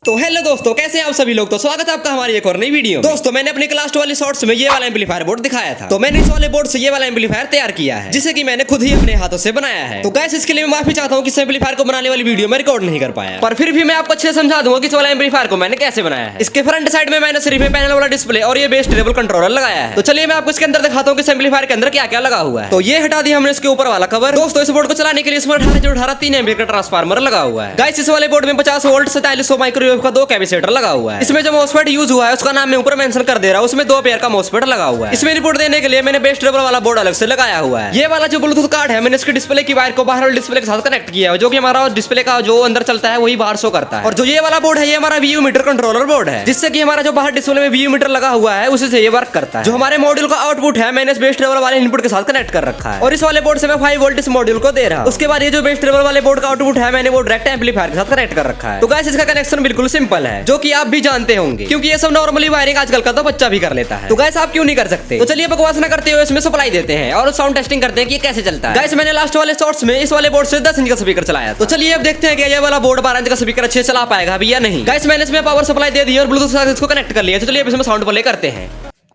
तो हेलो दोस्तों, कैसे हैं आप सभी लोग। तो स्वागत है आपका हमारी एक और नई वीडियो। दोस्तों, मैंने अपने क्लास वाले शॉर्ट्स में ये वाला एम्पलीफायर बोर्ड दिखाया था। तो मैंने इस वाले बोर्ड से ये वाला एम्पलीफायर तैयार किया है, जिसे कि मैंने खुद ही अपने हाथों से बनाया है। तो गाइस, इसके लिए मैं माफी चाहता हूँ कि इस एम्पलीफायर को बनाने वाली वीडियो में रिकॉर्ड नहीं कर पाया, पर फिर भी मैं आपको अच्छे से समझा दूंगा कि इस वाला एम्पलीफायर को मैंने कैसे बनाया है। इसके फ्रंट साइड में मैंने सिर्फ पैनल वाला डिस्प्ले और ये बेस टेबल कंट्रोलर लगाया है। तो चलिए मैं आपको इसके अंदर दिखाता हूँ कि इस एम्पलीफायर के अंदर क्या क्या लगा हुआ है। तो ये हटा दिया हमने इसके ऊपर वाला कवर। दोस्तों, इस बोर्ड को चलाने के लिए इसमें 18 3 एम्पीयर का ट्रांसफार्मर लगा हुआ है। गाइस, इस वाले बोर्ड में 50 वोल्ट 4700 माइक्रोवेव का 2 कैपेसिटर लगा हुआ है। इसमें जो MOSFET यूज हुआ है उसका नाम मैं ऊपर मेंशन कर दे रहा हूँ। उसमें 2 पेयर का MOSFET लगा हुआ है। इसमें रिपोर्ट देने के लिए मैंने बेस टेबल वाला बोर्ड अलग से लगाया हुआ है। ये वाला जो ब्लूटूथ कार्ड है, मैंने इसके डिस्प्ले की वायर को बाहर वाले डिस्प्ले के साथ कनेक्ट किया है, जो कि हमारा डिस्प्ले का जो अंदर चलता है वही बाहर शो करता है। और जो ये वाला बोर्ड है, ये हमारा VU मीटर कंट्रोलर बोर्ड है, जिससे कि हमारा जो बाहर डिस्प्ले में VU मीटर लगा हुआ है उसी से ये वर्क करता है। जो हमारे मॉड्यूल का आउटपुट है, मैंने इस बेस टेबल वाले इनपुट के साथ कनेक्ट कर रखा है। और इस वाले बोर्ड से मैं 5 वोल्ट इस मॉड्यूल को दे रहा हूं। उसके बाद ये जो बेस टेबल वाले बोर्ड का आउटपुट है, मैंने वो डायरेक्ट एम्पलीफायर के साथ कनेक्ट कर रखा है। तो गाइस, इसका कनेक्शन बिल्कुल सिंपल है, जो कि आप भी जानते होंगे, क्योंकि ये सब नॉर्मली वायरिंग आजकल का तो बच्चा भी कर लेता है। तो गाइस, आप क्यों नहीं कर सकते। तो चलिए बकवास ना करते हुए इसमें सप्लाई देते हैं और साउंड टेस्टिंग करते हैं कि ये कैसे चलता है। गाइस, मैंने लास्ट वाले शॉर्ट्स में इस वाले बोर्ड से 10 इंच का स्पीकर चलाया। तो चलिए अब देखते हैं कि ये वाला बोर्ड 12 इंच का स्पीकर अच्छे चला पाएगा अभी या नहीं। गाइस, मैंने इसमें पावर सप्लाई दे दी और ब्लूटूथ के साथ इसको कनेक्ट कर लिया। तो चलिए अब इसमें साउंड प्ले करते हैं।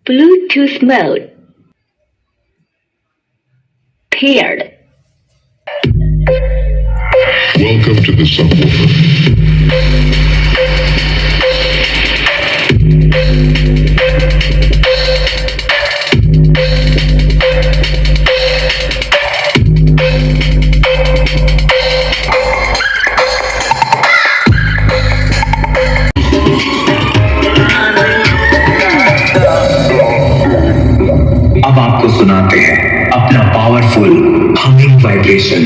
Bluetooth mode paired. Welcome to the subwoofer. अब आपको सुनाते हैं अपना पावरफुल हमिंग वाइब्रेशन।